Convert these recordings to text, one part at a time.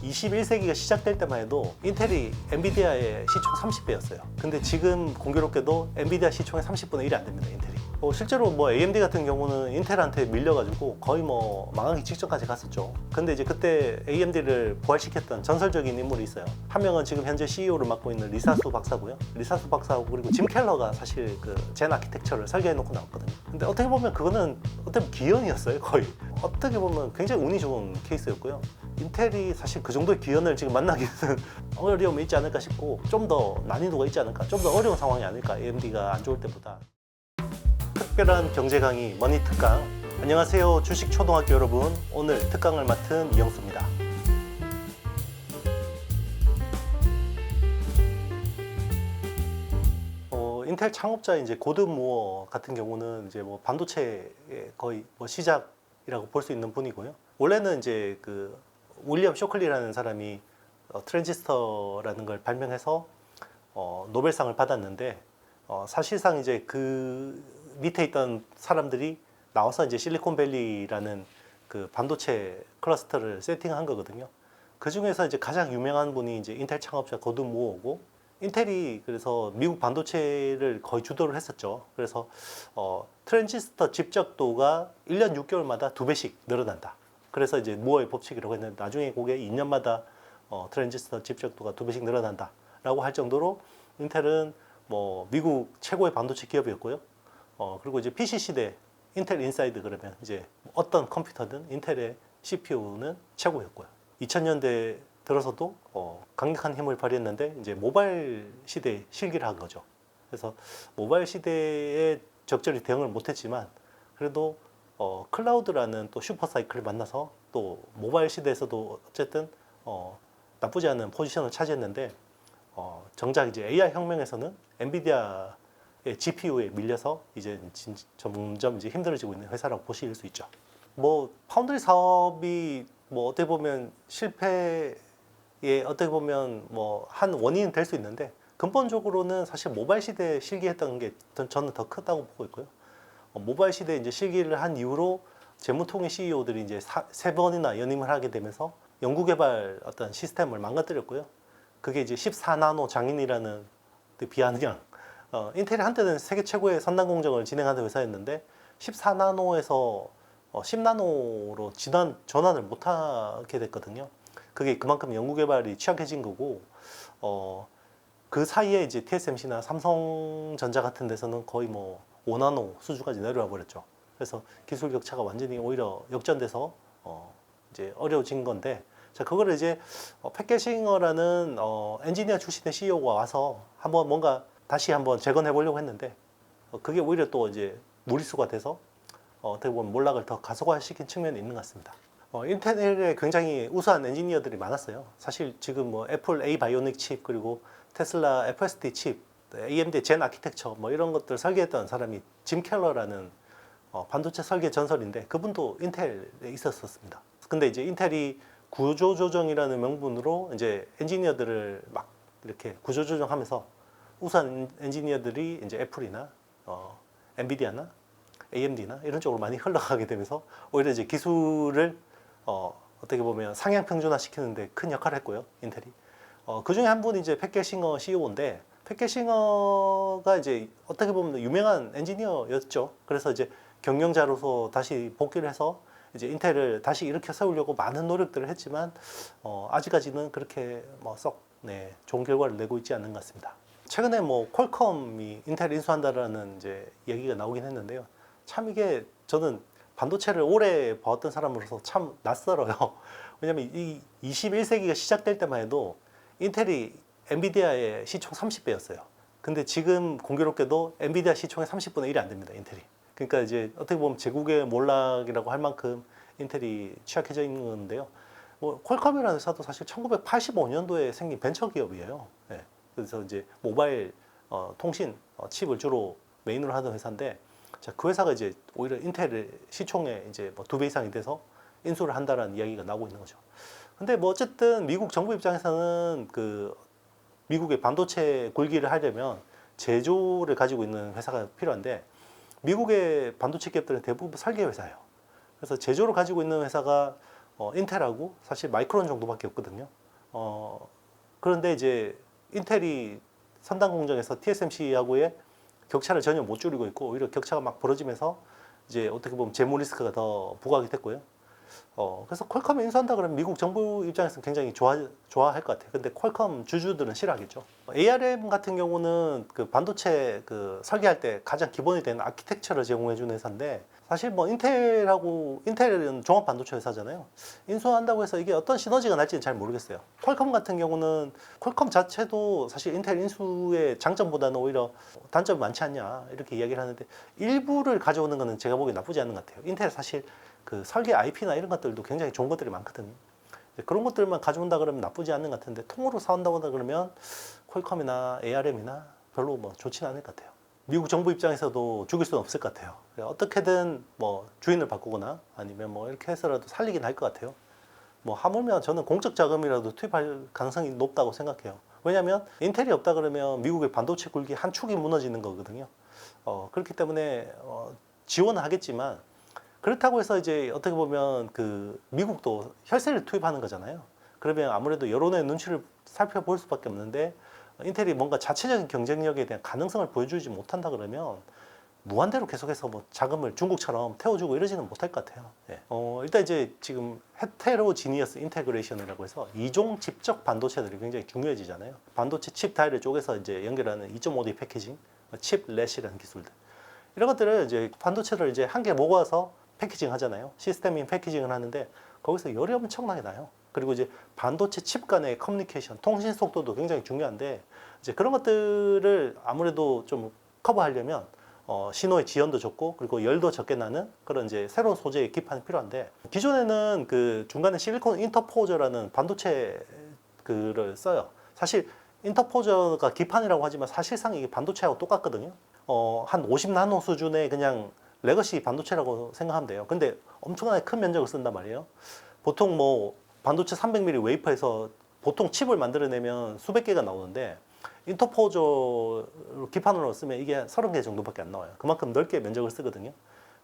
21세기가 시작될 때만 해도 인텔이 엔비디아의 시총 30배였어요. 근데 지금 공교롭게도 엔비디아 시총의 30분의 1이 안 됩니다, 인텔이. 실제로 뭐 AMD 같은 경우는 인텔한테 밀려가지고 거의 뭐 망하기 직전까지 갔었죠. 근데 이제 그때 AMD를 부활시켰던 전설적인 인물이 있어요. 한 명은 지금 현재 CEO를 맡고 있는 리사수 박사고요. 리사수 박사하고 그리고 짐 켈러가 사실 그 젠 아키텍처를 설계해놓고 나왔거든요. 근데 어떻게 보면 그거는 어떻게 보면 기연이었어요, 거의. 어떻게 보면 굉장히 운이 좋은 케이스였고요. 인텔이 사실 그 정도의 기연을 지금 만나기는 어려움이 있지 않을까 싶고, 좀 더 난이도가 있지 않을까, 좀 더 어려운 상황이 아닐까, AMD가 안 좋을 때보다. 특별한 경제 강의 머니 특강. 안녕하세요, 주식 초등학교 여러분. 오늘 특강을 맡은 이영수입니다. 인텔 창업자 이제 고든 무어 같은 경우는 이제 뭐 반도체의 거의 뭐 시작이라고 볼 수 있는 분이고요. 원래는 이제 그 윌리엄 쇼클리라는 사람이 트랜지스터라는 걸 발명해서 노벨상을 받았는데, 사실상 이제 그 밑에 있던 사람들이 나와서 이제 실리콘밸리라는 그 반도체 클러스터를 세팅한 거거든요. 그 중에서 이제 가장 유명한 분이 이제 인텔 창업자 고든 무어고, 인텔이 그래서 미국 반도체를 거의 주도를 했었죠. 그래서 트랜지스터 집적도가 1년 6개월마다 2배씩 늘어난다. 그래서 이제 무어의 법칙이라고 했는데, 나중에 그게 2년마다 트랜지스터 집적도가 2배씩 늘어난다 라고 할 정도로 인텔은 뭐 미국 최고의 반도체 기업이었고요. 그리고 이제 PC 시대 인텔 인사이드 그러면 이제 어떤 컴퓨터든 인텔의 CPU는 최고였고요. 2000년대 들어서도 강력한 힘을 발휘했는데, 이제 모바일 시대에 실기를 한 거죠. 그래서 모바일 시대에 적절히 대응을 못했지만, 그래도 클라우드라는 또 슈퍼 사이클을 만나서 또 모바일 시대에서도 어쨌든 나쁘지 않은 포지션을 차지했는데, 정작 이제 AI 혁명에서는 엔비디아의 GPU에 밀려서 이제 점점 이제 힘들어지고 있는 회사라고 보실 수 있죠. 뭐 파운드리 사업이 뭐 어떻게 보면 실패의 어떻게 보면 뭐 한 원인은 될 수 있는데, 근본적으로는 사실 모바일 시대에 실기했던 게 저는 더 크다고 보고 있고요. 모바일 시대에 이제 실기를 한 이후로 재무통일 CEO들이 이제 세 번이나 연임을 하게 되면서 연구개발 어떤 시스템을 망가뜨렸고요. 그게 이제 14나노 장인이라는 비아냥, 인텔이 한때는 세계 최고의 선단 공정을 진행하는 회사였는데 14나노에서 10나노로 전환을 못하게 됐거든요. 그게 그만큼 연구개발이 취약해진 거고, 그 사이에 이제 TSMC나 삼성전자 같은 데서는 거의 뭐 5나노 수준까지 내려와 버렸죠. 그래서 기술 격차가 완전히 오히려 역전돼서 이제 어려워진 건데, 자, 그거를 이제 팻게싱어라는 엔지니어 출신의 CEO가 와서 한번 뭔가 다시 한번 재건해 보려고 했는데, 그게 오히려 또 이제 무리수가 돼서 어떻게 보면 몰락을 더 가속화시킨 측면이 있는 것 같습니다. 인텔에 굉장히 우수한 엔지니어들이 많았어요. 사실 지금 뭐 애플 A 바이오닉 칩, 그리고 테슬라 FSD 칩, AMD 젠 아키텍처 뭐 이런 것들 설계했던 사람이 짐 켈러라는 반도체 설계 전설인데, 그분도 인텔에 있었습니다. 근데 이제 인텔이 구조조정이라는 명분으로 이제 엔지니어들을 막 이렇게 구조조정하면서 우수한 엔지니어들이 이제 애플이나 엔비디아나 AMD나 이런 쪽으로 많이 흘러가게 되면서 오히려 이제 기술을 어떻게 보면 상향 평준화 시키는데 큰 역할을 했고요, 인텔이. 그 중에 한 분이 이제 팻게싱어 CEO인데, 팻게싱어가 이제 어떻게 보면 유명한 엔지니어였죠. 그래서 이제 경영자로서 다시 복귀를 해서 이제 인텔을 다시 일으켜 세우려고 많은 노력들을 했지만, 아직까지는 그렇게 뭐 썩 좋은 결과를 내고 있지 않는 것 같습니다. 최근에 뭐 퀄컴이 인텔을 인수한다라는 이제 얘기가 나오긴 했는데요. 참 이게 저는 반도체를 오래 봐왔던 사람으로서 참 낯설어요. 왜냐면 이 21세기가 시작될 때만 해도 인텔이 엔비디아의 시총 30배였어요. 근데 지금 공교롭게도 엔비디아 시총의 30분의 1이 안 됩니다, 인텔이. 그러니까 이제 어떻게 보면 제국의 몰락이라고 할 만큼 인텔이 취약해져 있는 건데요. 뭐 퀄컴이라는 회사도 사실 1985년도에 생긴 벤처 기업이에요. 네. 그래서 이제 모바일 통신 칩을 주로 메인으로 하던 회사인데, 자, 그 회사가 이제 오히려 인텔의 시총의 이제 뭐 2배 이상이 돼서 인수를 한다라는 이야기가 나오고 있는 거죠. 근데 뭐 어쨌든 미국 정부 입장에서는 그 미국의 반도체 굴기를 하려면 제조를 가지고 있는 회사가 필요한데, 미국의 반도체 기업들은 대부분 설계 회사예요. 그래서 제조를 가지고 있는 회사가 인텔하고 사실 마이크론 정도밖에 없거든요. 그런데 이제 인텔이 3단 공정에서 TSMC하고의 격차를 전혀 못 줄이고 있고 오히려 격차가 막 벌어지면서 이제 어떻게 보면 재무 리스크가 더 부각이 됐고요. 그래서 퀄컴을 인수한다 그러면 미국 정부 입장에서는 굉장히 좋아할 것 같아요. 근데 퀄컴 주주들은 싫어하겠죠. ARM 같은 경우는 그 반도체 그 설계할 때 가장 기본이 되는 아키텍처를 제공해주는 회사인데 사실 뭐 인텔은 종합 반도체 회사잖아요. 인수한다고 해서 이게 어떤 시너지가 날지는 잘 모르겠어요. 퀄컴 같은 경우는 퀄컴 자체도 사실 인텔 인수의 장점보다는 오히려 단점이 많지 않냐 이렇게 이야기를 하는데 일부를 가져오는 거는 제가 보기엔 나쁘지 않은 것 같아요. 인텔 사실 그 설계 IP나 이런 것들도 굉장히 좋은 것들이 많거든요. 그런 것들만 가져온다 그러면 나쁘지 않는 것 같은데 통으로 사온다고 그러면 퀄컴이나 ARM이나 별로 뭐 좋지는 않을 것 같아요. 미국 정부 입장에서도 죽일 수는 없을 것 같아요. 어떻게든 뭐 주인을 바꾸거나 아니면 뭐 이렇게 해서라도 살리긴 할 것 같아요. 뭐 하물며 저는 공적 자금이라도 투입할 가능성이 높다고 생각해요. 왜냐하면 인텔이 없다 그러면 미국의 반도체 굴기 한 축이 무너지는 거거든요. 그렇기 때문에 지원은 하겠지만 그렇다고 해서 이제 어떻게 보면 그 미국도 혈세를 투입하는 거잖아요. 그러면 아무래도 여론의 눈치를 살펴볼 수밖에 없는데 인텔이 뭔가 자체적인 경쟁력에 대한 가능성을 보여주지 못한다 그러면 무한대로 계속해서 뭐 자금을 중국처럼 태워주고 이러지는 못할 것 같아요. 예. 일단 이제 지금 헤테로지니어스 인테그레이션이라고 해서 이종 집적 반도체들이 굉장히 중요해지잖아요. 반도체 칩 타일을 쪼개서 이제 연결하는 2.5D 패키징, 칩 렛이라는 기술들. 이런 것들을 이제 반도체를 이제 한 개 모아서 패키징 하잖아요. 시스템인 패키징을 하는데 거기서 열이 엄청나게 나요. 그리고 이제 반도체 칩 간의 커뮤니케이션, 통신 속도도 굉장히 중요한데 이제 그런 것들을 아무래도 좀 커버하려면 신호의 지연도 적고 그리고 열도 적게 나는 그런 이제 새로운 소재의 기판이 필요한데 기존에는 그 중간에 실리콘 인터포저라는 반도체 그를 써요. 사실 인터포저가 기판이라고 하지만 사실상 이게 반도체하고 똑같거든요. 한 50나노 수준의 그냥 레거시 반도체라고 생각하면 돼요. 근데 엄청나게 큰 면적을 쓴단 말이에요. 보통 뭐 반도체 300mm 웨이퍼에서 보통 칩을 만들어내면 수백 개가 나오는데 인터포저 기판으로 쓰면 이게 30개 정도밖에 안 나와요. 그만큼 넓게 면적을 쓰거든요.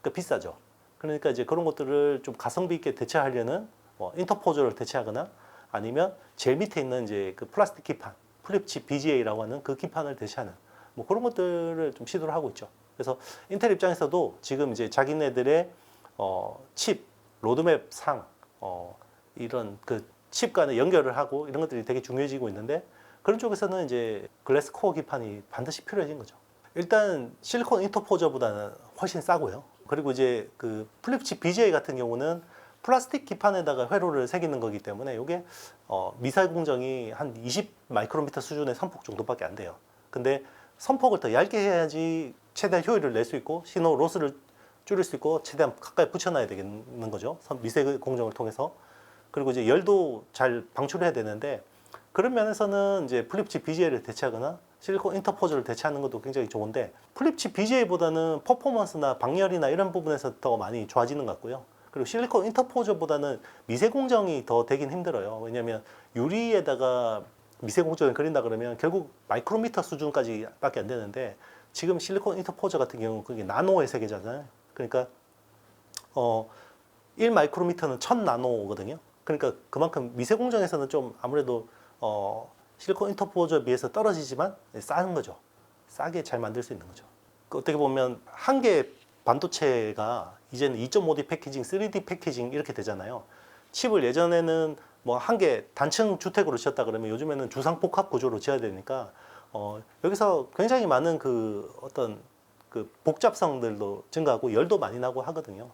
그러니까 비싸죠. 그러니까 이제 그런 것들을 좀 가성비 있게 대체하려는 인터포저를 대체하거나 아니면 제일 밑에 있는 이제 그 플라스틱 기판, 플립칩 BGA라고 하는 그 기판을 대체하는 뭐 그런 것들을 좀 시도를 하고 있죠. 그래서 인텔 입장에서도 지금 이제 자기네들의 칩 로드맵 상 이런 그 칩 간의 연결을 하고 이런 것들이 되게 중요해지고 있는데 그런 쪽에서는 이제 글래스 코어 기판이 반드시 필요해진 거죠. 일단 실리콘 인터포저보다는 훨씬 싸고요. 그리고 이제 그 플립칩 BGA 같은 경우는 플라스틱 기판에다가 회로를 새기는 거기 때문에 이게 미사일 공정이 한 20 마이크로미터 수준의 선폭 정도밖에 안 돼요. 근데 선폭을 더 얇게 해야지 최대한 효율을 낼 수 있고 신호 로스를 줄일 수 있고 최대한 가까이 붙여놔야 되는 거죠. 미세 공정을 통해서. 그리고 이제 열도 잘 방출해야 되는데 그런 면에서는 이제 플립칩 BGA를 대체하거나 실리콘 인터포저를 대체하는 것도 굉장히 좋은데 플립칩 BGA보다는 퍼포먼스나 방열이나 이런 부분에서 더 많이 좋아지는 것 같고요. 그리고 실리콘 인터포저보다는 미세 공정이 더 되긴 힘들어요. 왜냐하면 유리에다가 미세 공정을 그린다 그러면 결국 마이크로미터 수준까지밖에 안 되는데 지금 실리콘 인터포저 같은 경우는 그게 나노의 세계잖아요. 그러니까 1 마이크로미터는 1000 나노거든요. 그러니까 그만큼 미세 공정에서는 좀 아무래도 실리콘 인터포저에 비해서 떨어지지만 싸는 거죠. 싸게 잘 만들 수 있는 거죠. 어떻게 보면 한 개 반도체가 이제는 2.5D 패키징, 3D 패키징 이렇게 되잖아요. 칩을 예전에는 뭐 한 개 단층 주택으로 지었다 그러면 요즘에는 주상 복합 구조로 지어야 되니까 여기서 굉장히 많은 그 어떤 그 복잡성들도 증가하고 열도 많이 나고 하거든요.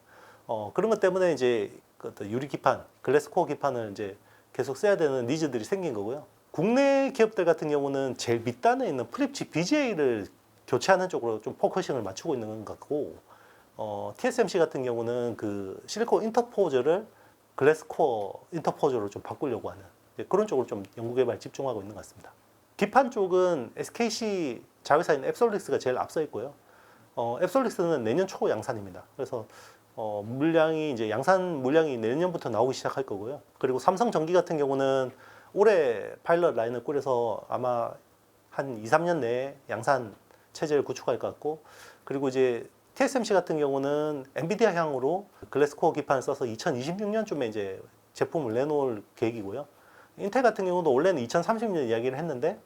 그런 것 때문에 이제 그 유리 기판, 글래스 코어 기판을 이제 계속 써야 되는 니즈들이 생긴 거고요. 국내 기업들 같은 경우는 제일 밑단에 있는 플립칩 BGA를 교체하는 쪽으로 좀 포커싱을 맞추고 있는 것 같고, TSMC 같은 경우는 그 실리콘 인터포저를 글래스 코어 인터포저로 좀 바꾸려고 하는 그런 쪽으로 좀 연구개발 집중하고 있는 것 같습니다. 기판 쪽은 SKC 자회사인 앱솔릭스가 제일 앞서 있고요. 앱솔릭스는 내년 초 양산입니다. 그래서 물량이 이제 양산 물량이 내년부터 나오기 시작할 거고요. 그리고 삼성전기 같은 경우는 올해 파일럿 라인을 꾸려서 아마 한 2, 3년 내에 양산 체제를 구축할 것 같고, 그리고 이제 TSMC 같은 경우는 엔비디아 향으로 글래스 코어 기판을 써서 2026년쯤에 이제 제품을 내놓을 계획이고요. 인텔 같은 경우도 원래는 2030년 이야기를 했는데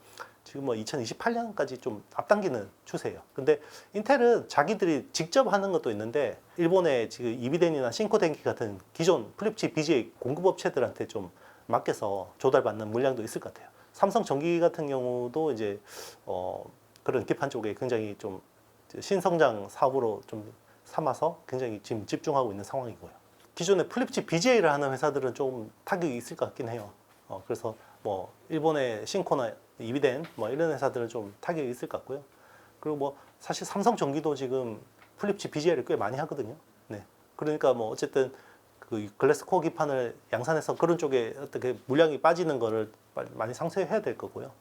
지금 뭐 2028년까지 좀 앞당기는 추세예요. 근데 인텔은 자기들이 직접 하는 것도 있는데 일본의 지금 이비덴이나 신코덴키 같은 기존 플립칩 BGA 공급업체들한테 좀 맡겨서 조달받는 물량도 있을 것 같아요. 삼성전기 같은 경우도 이제 그런 기판 쪽에 굉장히 좀 신성장 사업으로 좀 삼아서 굉장히 지금 집중하고 있는 상황이고요. 기존의 플립칩 BGA를 하는 회사들은 좀 타격이 있을 것 같긴 해요. 그래서 뭐 일본의 신코나 이비덴 뭐 이런 회사들은 좀 타격이 있을 것 같고요. 그리고 뭐 사실 삼성전기도 지금 플립칩 BGA를 꽤 많이 하거든요. 네. 그러니까 뭐 어쨌든 그 글래스코어 기판을 양산해서 그런 쪽에 어떻게 물량이 빠지는 거를 많이 상쇄해야 될 거고요.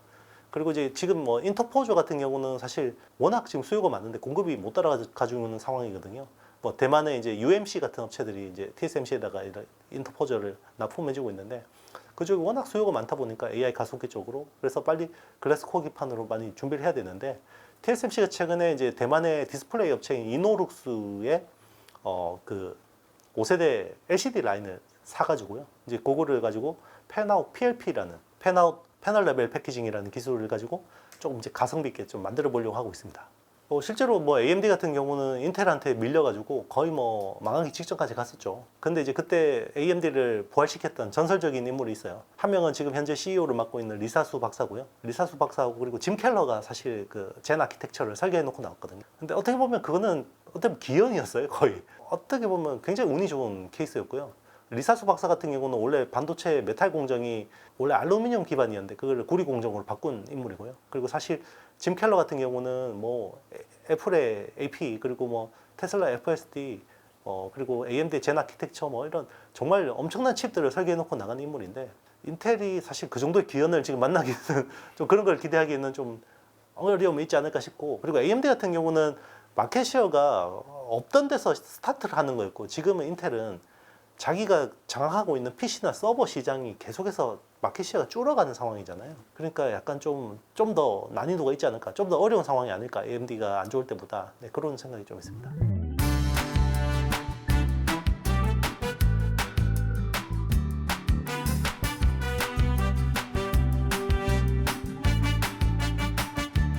그리고 이제 지금 뭐 인터포저 같은 경우는 사실 워낙 지금 수요가 많은데 공급이 못 따라가지고 있는 상황이거든요. 뭐 대만의 이제 UMC 같은 업체들이 이제 TSMC에다가 인터포저를 납품해주고 있는데 그쪽이 워낙 수요가 많다 보니까 AI 가속기 쪽으로 그래서 빨리 글래스코어 기판으로 많이 준비를 해야 되는데 TSMC가 최근에 이제 대만의 디스플레이 업체인 이노룩스의 그 5세대 LCD 라인을 사가지고요. 이제 그거를 가지고 팬아웃 PLP라는 팬아웃 패널 레벨 패키징이라는 기술을 가지고 조금 이제 가성비 있게 좀 만들어 보려고 하고 있습니다. 실제로 뭐 AMD 같은 경우는 인텔한테 밀려가지고 거의 뭐 망하기 직전까지 갔었죠. 근데 이제 그때 AMD를 부활시켰던 전설적인 인물이 있어요. 한 명은 지금 현재 CEO를 맡고 있는 리사수 박사고요. 리사수 박사하고 그리고 짐 켈러가 사실 그 젠 아키텍처를 설계해 놓고 나왔거든요. 근데 어떻게 보면 그거는 어떻게 보면 기연이었어요, 거의. 어떻게 보면 굉장히 운이 좋은 케이스였고요. 리사수 박사 같은 경우는 원래 반도체 메탈 공정이 원래 알루미늄 기반이었는데 그걸 구리 공정으로 바꾼 인물이고요. 그리고 사실 짐 켈러 같은 경우는 뭐 애플의 AP 그리고 뭐 테슬라 FSD 그리고 AMD 젠 아키텍처 뭐 이런 정말 엄청난 칩들을 설계해 놓고 나간 인물인데 인텔이 사실 그 정도의 기연을 지금 만나기는 좀 그런 걸 기대하기에는 좀 어려움이 있지 않을까 싶고 그리고 AMD 같은 경우는 마켓시어가 없던 데서 스타트를 하는 거였고 지금은 인텔은 자기가 장악하고 있는 PC나 서버 시장이 계속해서 마켓시어가 줄어가는 상황이잖아요. 그러니까 약간 좀 더 난이도가 있지 않을까, 좀 더 어려운 상황이 아닐까, AMD가 안 좋을 때보다. 네, 그런 생각이 좀 있습니다.